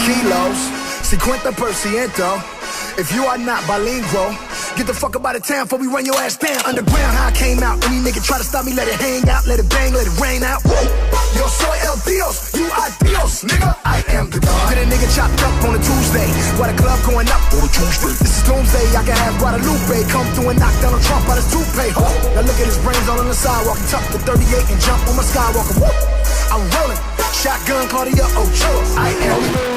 kilos, 50%. If you are not bilingual, get the fuck up out of town before we run your ass down. Underground, how I came out. Any nigga try to stop me, let it hang out, let it bang, let it rain out. Yo soy el Dios, you are Dios, nigga. I am the God. Get a nigga chopped up on a Tuesday, while the club going up on a Tuesday. This is doomsday, I can have Guadalupe come through and knock down a Trump out his toupee. Now look at his brains all on the sidewalk, tuck the 38 and jump on my Skywalker. I'm rolling, shotgun Claudia Ochoa. I am.